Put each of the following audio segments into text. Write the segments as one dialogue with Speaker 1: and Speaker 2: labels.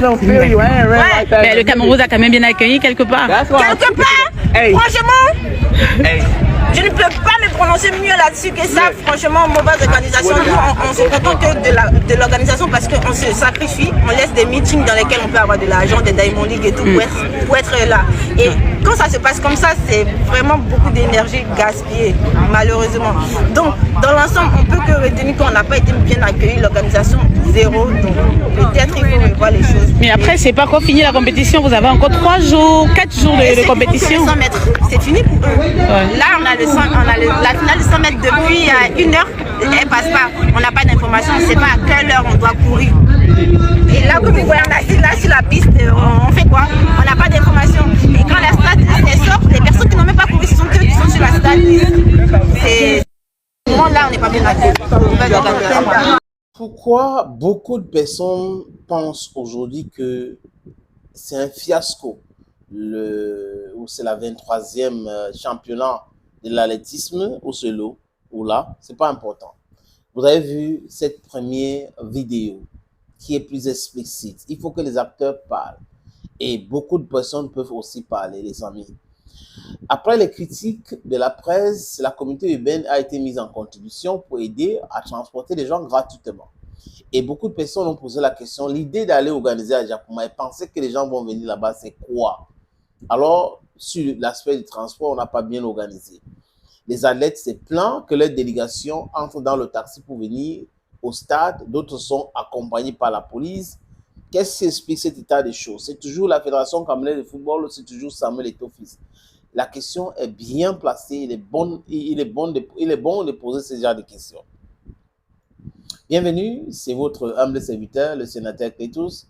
Speaker 1: Ouais, mais le Cameroun vous a quand même bien accueilli quelque part.
Speaker 2: Quelque part, franchement, je ne peux pas me prononcer mieux là-dessus que ça. Franchement, mauvaise organisation. Nous, on se contente que de l'organisation parce qu'on se sacrifie. On laisse des meetings dans lesquels on peut avoir de l'argent, des Diamond League et tout pour être là. Et quand ça se passe comme ça, c'est vraiment beaucoup d'énergie gaspillée, malheureusement. Donc, dans l'ensemble, on peut que retenir qu'on n'a pas été bien accueilli. L'organisation, zéro. Donc, peut-être il faut revoir les choses.
Speaker 1: Mais après, c'est pas encore fini la compétition. Vous avez encore 3 jours, 4 jours de compétition.
Speaker 2: 100 mètres, c'est fini pour eux. Ouais. Là, on a la finale de 100 mètres depuis 1 heure. Elle passe pas. On n'a pas d'informations. On ne sait pas à quelle heure on doit courir. Et là, comme vous voyez, on est assis là sur la piste. On fait quoi? On n'a pas d'informations. Et quand la stade sort, les personnes qui n'ont même pas couru, ce sont eux qui sont sur la stade. C'est là, on n'est pas bien accueillis.
Speaker 3: Pourquoi beaucoup de personnes pensent aujourd'hui que c'est un fiasco, ou c'est la 23e championnat de l'athlétisme au solo, ou là, c'est pas important. Vous avez vu cette première vidéo qui est plus explicite. Il faut que les acteurs parlent. Et beaucoup de personnes peuvent aussi parler, les amis. Après les critiques de la presse, la communauté urbaine a été mise en contribution pour aider à transporter les gens gratuitement. Et beaucoup de personnes ont posé la question, l'idée d'aller organiser à Japoma et penser que les gens vont venir là-bas, c'est quoi? Alors, sur l'aspect du transport, on n'a pas bien organisé. Les athlètes se plaignent que leur délégation entre dans le taxi pour venir au stade. D'autres sont accompagnés par la police. Qu'est-ce qui explique cet état des choses? C'est toujours la Fédération camerounaise de football, c'est toujours Samuel Eto'o-Fils. La question est bien placée, il est bon de poser ce genre de questions. Bienvenue, c'est votre humble serviteur, le sénateur Cletus,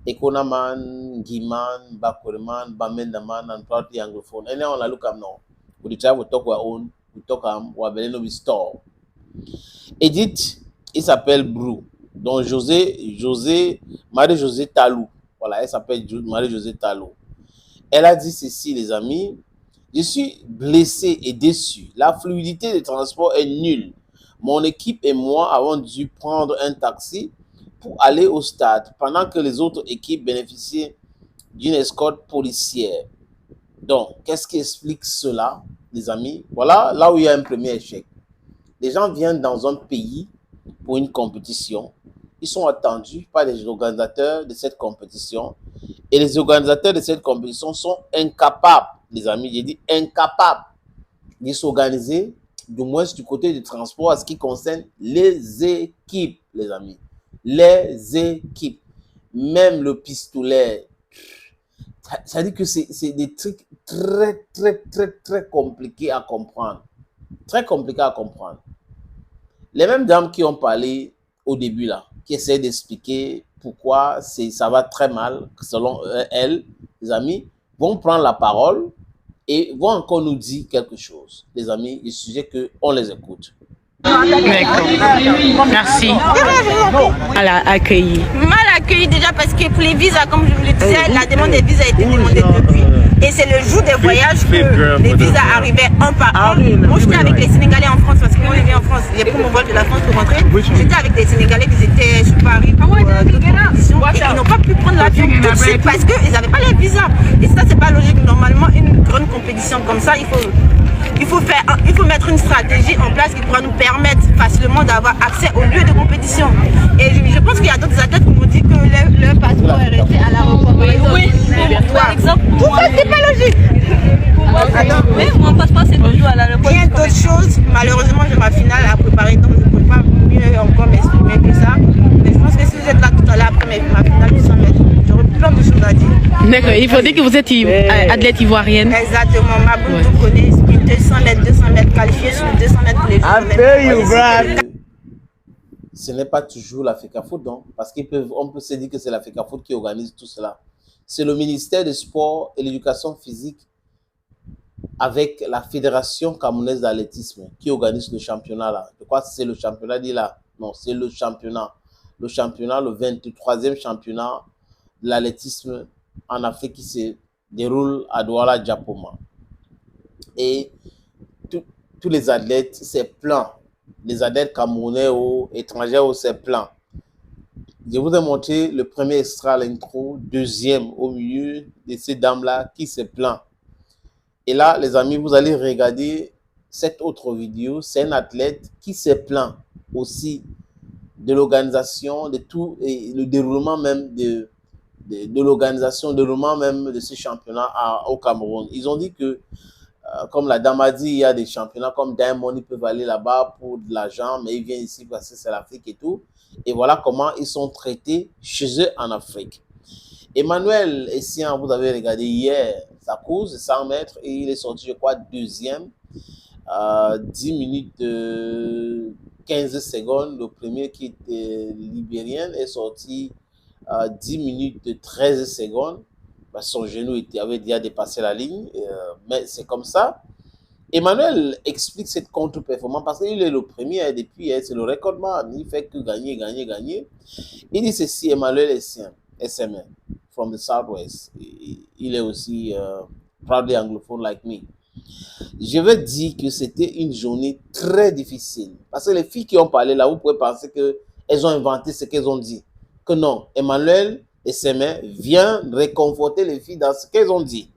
Speaker 3: Ekonaman, Giman, Bakoreman, Bamendaman, and proudly anglophone. And now on a look at now. We try to talk our own, we talk we store. Edith, il s'appelle Brou. Donc Marie-Josée Talou. Voilà, elle s'appelle Marie-Josée Talou. Elle a dit ceci, les amis. Je suis blessé et déçu. La fluidité du transport est nulle. Mon équipe et moi avons dû prendre un taxi pour aller au stade pendant que les autres équipes bénéficiaient d'une escorte policière. Donc, qu'est-ce qui explique cela, les amis? Voilà là où il y a un premier échec. Les gens viennent dans un pays pour une compétition. Ils sont attendus par les organisateurs de cette compétition. Et les organisateurs de cette compétition sont incapables, les amis, j'ai dit incapables de s'organiser, du moins du côté du transport, à ce qui concerne les équipes, les amis. Les équipes. Même le pistolet. Ça dit que c'est des trucs très compliqués à comprendre. Très compliqués à comprendre. Les mêmes dames qui ont parlé au début là, qui essaient d'expliquer pourquoi ça va très mal, selon elles, les amis, vont prendre la parole et vont encore nous dire quelque chose. Les amis, le sujet qu'on les écoute.
Speaker 1: Merci. Elle a accueilli.
Speaker 2: Mal accueilli déjà parce que pour les visas, comme je vous le disais, la demande des visas a été demandée depuis. Et c'est le jour des voyages que les visas arrivaient un par un. Moi, j'étais avec les Sénégalais en France parce qu'on est venu en France. J'ai pris mon vol de la France pour rentrer. J'étais avec des Sénégalais qui étaient sur Paris pour d'autres compétitions. Et ils n'ont pas pu prendre l'avion tout de suite parce qu'ils n'avaient pas les visas. Et ça, c'est pas logique. Normalement, une grande compétition comme ça, il faut mettre une stratégie en place qui pourra nous permettre facilement d'avoir accès aux lieux de compétition. Et je pense qu'il y a d'autres athlètes qui m'ont dit que leur passeport est resté à l'aéroport. Oui, par exemple. Tout ça, c'est pas logique. Oui, mon passeport, c'est toujours à l'aéroport. Il y a d'autres choses. Malheureusement, j'ai ma finale à préparer, donc je ne peux pas mieux encore m'exprimer que ça. Mais je pense que si vous êtes là tout à l'heure après ma finale de 100 mètres, j'aurai plein de choses à dire.
Speaker 1: D'accord, il faut dire que vous êtes athlète ivoirienne.
Speaker 2: Exactement, ma boule, vous connaissez. 200 mètres qualifiés sur 200 mètres pour les jeux.
Speaker 3: Ce n'est pas toujours la FECAFOOT, donc, parce qu'on peut se dire que c'est la FECAFOOT qui organise tout cela. C'est le ministère des Sports et l'Éducation physique avec la Fédération camerounaise d'athlétisme qui organise le championnat là. Je crois que c'est le championnat dit là. Non, c'est le championnat. Le championnat, le 23e championnat de l'athlétisme en Afrique qui se déroule à Douala, Japoma. Et tous les athlètes se plaignent. Les athlètes camerounais ou étrangers se plaignent. Je vous ai montré le premier extra à l'intro, deuxième au milieu de ces dames-là qui se plaint. Et là, les amis, vous allez regarder cette autre vidéo. C'est un athlète qui se plaint aussi de l'organisation, de tout, et le déroulement même de l'organisation, le déroulement même de ce championnat au Cameroun. Ils ont dit que, comme la dame a dit, il y a des championnats comme Diamond, ils peuvent aller là-bas pour de l'argent, mais ils viennent ici parce que c'est l'Afrique et tout. Et voilà comment ils sont traités chez eux en Afrique. Emmanuel Essien, vous avez regardé hier sa course de 100 mètres et il est sorti, je crois, deuxième. 10 minutes 15 secondes. Le premier qui était libérien est sorti 10 minutes 13 secondes. Son genou avait déjà dépassé la ligne, mais c'est comme ça. Emmanuel explique cette contre-performance parce qu'il est le premier depuis, c'est le recordman. Il fait que gagner, gagner, gagner. Il dit ceci, Emmanuel Essien, SMN, from the Southwest. Il est aussi proudly anglophone like me. Je veux dire que c'était une journée très difficile. Parce que les filles qui ont parlé là, vous pouvez penser qu'elles ont inventé ce qu'elles ont dit. Que non, Emmanuel SMN vient réconforter les filles dans ce qu'elles ont dit.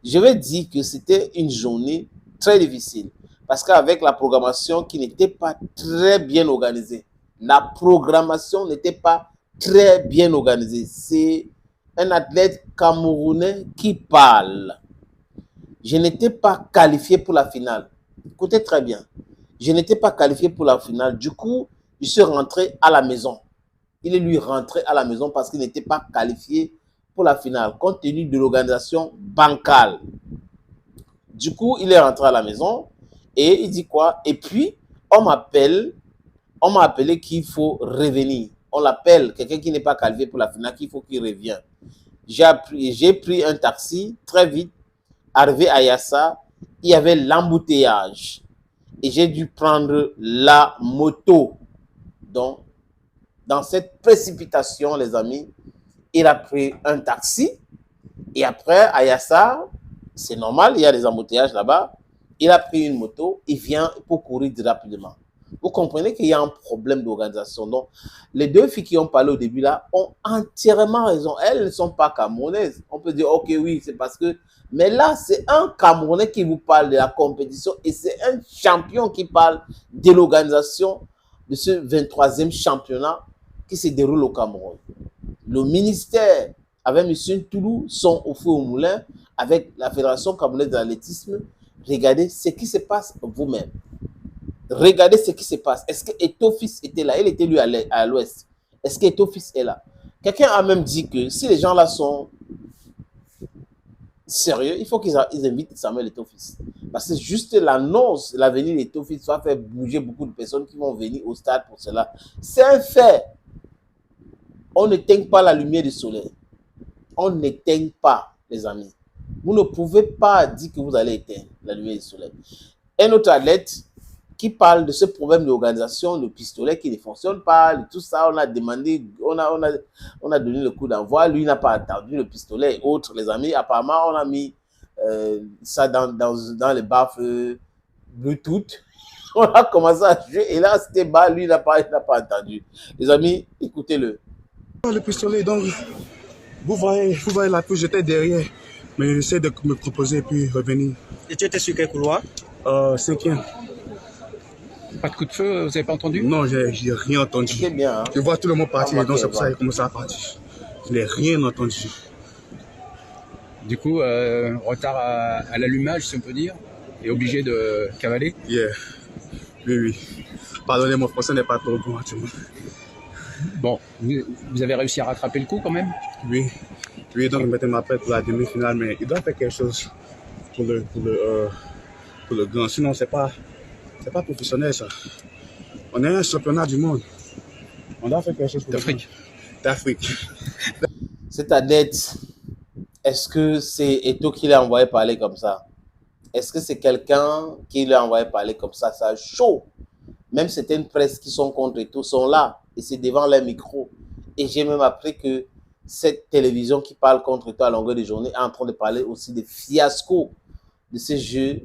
Speaker 3: Je veux dire que c'était une journée très difficile. Parce qu'avec la programmation qui n'était pas très bien organisée, la programmation n'était pas très bien organisée. C'est un athlète camerounais qui parle. Je n'étais pas qualifié pour la finale. Écoutez très bien. Je n'étais pas qualifié pour la finale. Du coup, je suis rentré à la maison. Il est lui rentré à la maison parce qu'il n'était pas qualifié pour la finale, compte tenu de l'organisation bancale. Du coup, il est rentré à la maison et il dit quoi? Et puis, on m'a appelé qu'il faut revenir. On l'appelle, quelqu'un qui n'est pas qualifié pour la finale, qu'il faut qu'il revienne. J'ai pris un taxi très vite. Arrivé à Yassa, il y avait l'embouteillage et j'ai dû prendre la moto. Donc, dans cette précipitation, les amis, il a pris un taxi et après, à Yassa, c'est normal, il y a des embouteillages là-bas. Il a pris une moto, il vient pour courir rapidement. Vous comprenez qu'il y a un problème d'organisation. Donc, les deux filles qui ont parlé au début là ont entièrement raison. Elles ne sont pas camerounaises. On peut dire, ok, oui, c'est parce que... Mais là, c'est un Camerounais qui vous parle de la compétition et c'est un champion qui parle de l'organisation de ce 23e championnat qui se déroule au Cameroun. Le ministère avec M. Toulou sont au feu au moulin avec la Fédération camerounaise d'athlétisme. Regardez ce qui se passe vous-même. Regardez ce qui se passe. Est-ce que Eto'o-Fils était là? Il était lui à l'ouest. Est-ce que Eto'o-Fils est là? Quelqu'un a même dit que si les gens là sont sérieux, il faut qu'ils invitent Samuel Eto'o-Fils. Parce que juste l'annonce, la venue d'Eto'o-Fils va faire bouger beaucoup de personnes qui vont venir au stade pour cela. C'est un fait. On n'éteint pas la lumière du soleil. On n'éteint pas, les amis. Vous ne pouvez pas dire que vous allez éteindre la lumière du soleil. Un autre athlète qui parle de ce problème d'organisation, le pistolet qui ne fonctionne pas, tout ça, on a demandé, on a donné le coup d'envoi, lui n'a pas attendu le pistolet et autres, les amis. Apparemment, on a mis ça dans les baffles Bluetooth. On a commencé à jouer et là, c'était bas, lui n'a pas entendu. Les amis, écoutez-le.
Speaker 4: Le pistolet, donc, vous voyez la pousse, j'étais derrière, mais j'essaie de me proposer et puis revenir.
Speaker 5: Et tu étais sur quel couloir?
Speaker 4: 5e.
Speaker 5: Pas de coup de feu, vous n'avez pas entendu?
Speaker 4: Non, j'ai rien entendu.
Speaker 3: C'est bien. Hein?
Speaker 4: Je vois tout le monde partir, donc c'est pour ça qu'il a commencé à partir. Je n'ai rien entendu.
Speaker 5: Du coup, retard à l'allumage, si on peut dire, et obligé de cavaler?
Speaker 4: Yeah. Oui. Pardonnez, mon français n'est pas trop bon actuellement.
Speaker 5: Bon, vous avez réussi à rattraper le coup quand même?
Speaker 4: Oui, donc je mettais ma tête pour la demi-finale, mais il doit faire quelque chose pour le grand. Sinon, c'est pas professionnel, ça. On est un championnat du monde. On doit faire quelque chose pour d'Afrique.
Speaker 3: Cette athlète, est-ce que c'est Eto'o qui l'a envoyé parler comme ça? Est-ce que c'est quelqu'un qui l'a envoyé parler comme ça? Ça chaud. Même certaines presses qui sont contre Eto'o sont là et c'est devant leur micro. Et j'ai même appris que cette télévision qui parle contre Eto'o à longueur de journée est en train de parler aussi des fiascos de ces Jeux,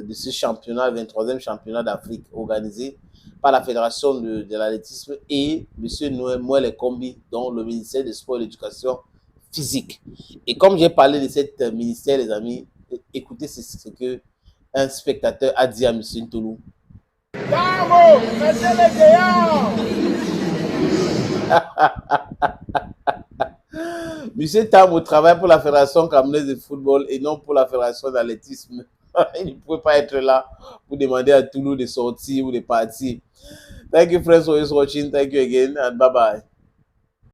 Speaker 3: de ce championnat, 23e championnat d'Afrique organisé par la Fédération de l'athlétisme et M. Noël Kombi, dont le ministère des Sports et de l'Éducation physique. Et comme j'ai parlé de cet ministère, les amis, écoutez ce que un spectateur a dit à M. Ntulu.
Speaker 6: Vamos, mettez les géants.
Speaker 3: Monsieur Tambo travaille pour la Fédération camerounaise de football et non pour la Fédération d'athlétisme. Il ne pouvait pas être là pour demander à Toulouse de sortir ou de partir. Thank you, friends, for watching. Thank you again and bye-bye.